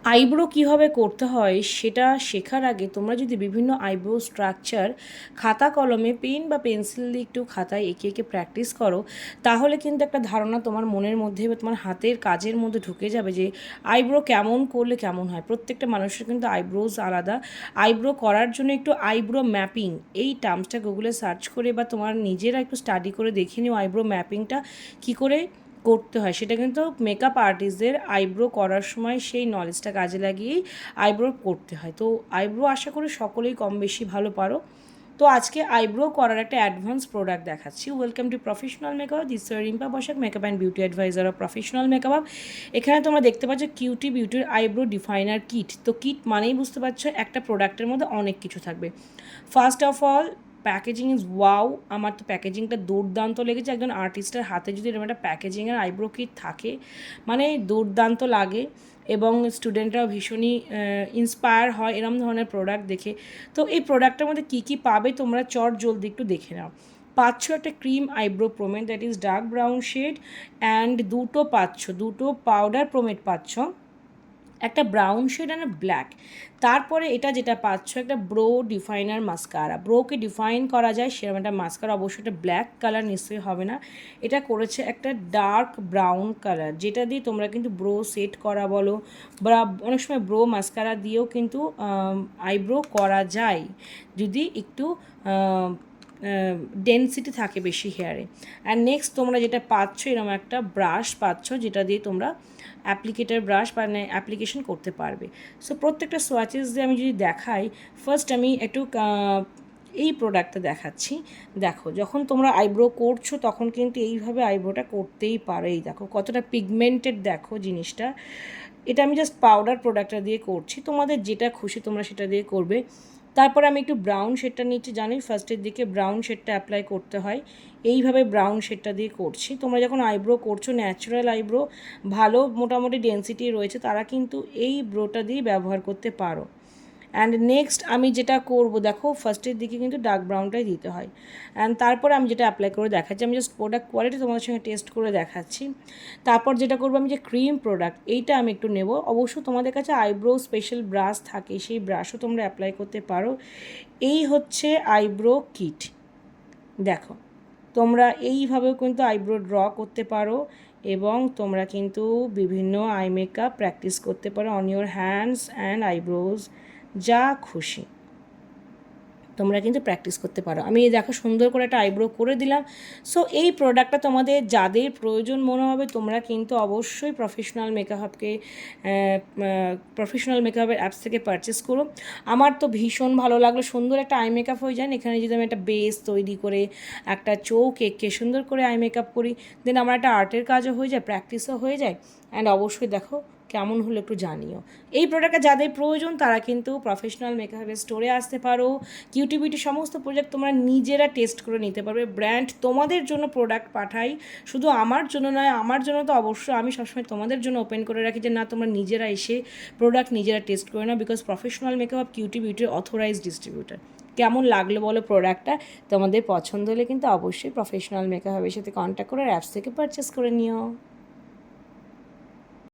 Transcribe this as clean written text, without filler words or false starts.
Eyebrow কীভাবে করতে হয় সেটা শেখার আগে তোমরা যদি বিভিন্ন আইব্রো স্ট্রাকচার খাতা কলমে পেন বা পেন্সিল দিয়ে একটু খাতায় এঁকে এঁকে প্র্যাকটিস করো, তাহলে কিন্তু একটা ধারণা তোমার মনের মধ্যে বা তোমার হাতের কাজের মধ্যে ঢুকে যাবে যে আইব্রো কেমন করলে কেমন হয়। প্রত্যেকটা মানুষের কিন্তু আইব্রোজ আলাদা। আইব্রো করার জন্য একটু আইব্রো ম্যাপিং এই টার্মসটা গুগলে সার্চ করে বা তোমার নিজেরা একটু স্টাডি করে দেখে নিও আইব্রো ম্যাপিংটা কী করে করতে হয়। সেটা কিন্তু মেকআপ আর্টিস্টদের আইব্রো করার সময় সেই নলেজটা কাজে লাগিয়েই আইব্রো করতে হয়। তো আইব্রো আশা করি সকলেই কম বেশি ভালো পারো। তো আজকে আইব্রো করার একটা অ্যাডভান্স প্রোডাক্ট দেখাচ্ছি। Welcome to professional makeup, this Rimpa Basak, makeup and beauty adviser of professional makeup. এখানে তোমরা দেখতে পাচ্ছ কিউটি বিউটির আইব্রো ডিফাইনার কিট। তো কিট মানেই বুঝতে পারছো একটা প্রোডাক্টের মধ্যে অনেক কিছু থাকবে। First of all packaging is wow. আমার তো প্যাকেজিংটা দুর্দান্ত লেগেছে। একজন আর্টিস্টের হাতে যদি এরকম একটা প্যাকেজিংয়ের আইব্রো কিট থাকে মানে দুর্দান্ত লাগে, এবং স্টুডেন্টরাও ভীষণই ইন্সপায়ার হয় এরম ধরনের প্রোডাক্ট দেখে। তো এই প্রোডাক্টের মধ্যে কী কী পাবে তোমরা চট জলদি একটু দেখে নাও। পাচ্ছ একটা cream eyebrow pomade, that is dark brown shade, and দুটো পাউডার প্রোমেড পাচ্ছ, একটা ব্রাউন শেড আর ব্ল্যাক। তারপরে এটা যেটা পাচ্ছ একটা ব্রো ডিফাইনার মাস্কারা। ব্রোকে ডিফাইন করা যায় সেরকম একটা মাস্কারা, অবশ্যই এটা ব্ল্যাক কালার নিশ্চয়ই হবে না। এটা করেছে একটা ডার্ক ব্রাউন কালার, যেটা দিয়ে তোমরা কিন্তু ব্রো সেট করা বলো বা অনেক সময় ব্রো মাস্কারা দিয়েও কিন্তু আইব্রো করা যায় যদি একটু ডেন্সিটি থাকে বেশি হেয়ারে। অ্যান্ড নেক্সট তোমরা যেটা পাচ্ছ এরকম একটা ব্রাশ পাচ্ছ, যেটা দিয়ে তোমরা অ্যাপ্লিকেটার ব্রাশ মানে অ্যাপ্লিকেশন করতে পারবে। সো প্রত্যেকটা সোয়াচেস দিয়ে আমি যদি দেখাই, ফার্স্ট আমি একটু এই প্রোডাক্টটা দেখাচ্ছি। দেখো যখন তোমরা আইব্রো করছো তখন কিন্তু এইভাবে আইব্রোটা করতেই পারো। এই দেখো কতটা পিগমেন্টেড দেখো জিনিসটা। এটা আমি জাস্ট পাউডার প্রোডাক্টটা দিয়ে করছি, তোমাদের যেটা খুশি তোমরা সেটা দিয়ে করবে। তারপরে আমি একটু ব্রাউন শেডটা নিচ্ছি, জানি ফার্স্টের দিকে ব্রাউন শেডটা অ্যাপ্লাই করতে হয়। এইভাবে ব্রাউন শেডটা দিয়ে করছি। তোমরা যখন আইব্রো করছো ন্যাচারাল আইব্রো ভালো মোটামুটি ডেন্সিটি রয়েছে তারা কিন্তু এই ব্রোটা দিয়ে ব্যবহার করতে পারো। অ্যান্ড নেক্সট আমি যেটা করব, দেখো ফার্স্টের দিকে কিন্তু ডার্ক ব্রাউনটাই দিতে হয়। অ্যান্ড তারপরে আমি যেটা অ্যাপ্লাই করে দেখাচ্ছি, আমি জাস্ট প্রোডাক্ট কোয়ালিটি তোমাদের সঙ্গে টেস্ট করে দেখাচ্ছি। তারপর যেটা করবো আমি যে ক্রিম প্রোডাক্ট এইটা আমি একটু নেব। অবশ্য তোমাদের কাছে আইব্রো স্পেশাল ব্রাশ থাকে, সেই ব্রাশও তোমরা অ্যাপ্লাই করতে পারো। এই হচ্ছে আইব্রো কিট। দেখো তোমরা এইভাবেও কিন্তু আইব্রো ড্র করতে পারো, এবং তোমরা কিন্তু বিভিন্ন আই মেকআপ প্র্যাকটিস করতে পারো on your hands and eyebrows, যা খুশি তোমরা কিন্তু প্র্যাকটিস করতে পারো। আমি দেখো সুন্দর করে একটা আইব্রো করে দিলাম। সো এই প্রোডাক্টটা তোমাদের যাদের প্রয়োজন মনে হবে তোমরা কিন্তু অবশ্যই প্রফেশনাল মেকআপের অ্যাপস থেকে পারচেস করো। আমার তো ভীষণ ভালো লাগলো, সুন্দর একটা আই মেকআপ হয়ে যায়। এখানে যদি আমি একটা বেস তৈরি করে একটা চোখ এঁকে সুন্দর করে আই মেকআপ করি, দেন আমার একটা আর্টের কাজও হয়ে যায়, প্র্যাকটিসও হয়ে যায়। অ্যান্ড অবশ্যই দেখো কেমন হলো একটু জানিও। এই প্রোডাক্টটা যাদের প্রয়োজন তারা কিন্তু প্রফেশনাল মেকআপের স্টোরে আসতে পারো। কিউটিবিটি সমস্ত প্রোডাক্ট তোমরা নিজেরা টেস্ট করে নিতে পারবে। ব্র্যান্ড তোমাদের জন্য প্রোডাক্ট পাঠাই, শুধু আমার জন্য নয়। আমার জন্য তো অবশ্যই আমি সবসময় তোমাদের জন্য ওপেন করে রাখি যে না তোমরা নিজেরা এসে প্রোডাক্ট নিজেরা টেস্ট করে নাও, বিকজ প্রফেশনাল মেকআপ কিউটিবিটির অথরাইজড ডিস্ট্রিবিউটার। কেমন লাগলো বলো প্রোডাক্টটা? তোমাদের পছন্দ হলে কিন্তু অবশ্যই প্রফেশনাল মেকআপের সাথে কন্ট্যাক্ট করে অ্যাপস থেকে পারচেস করে নিও।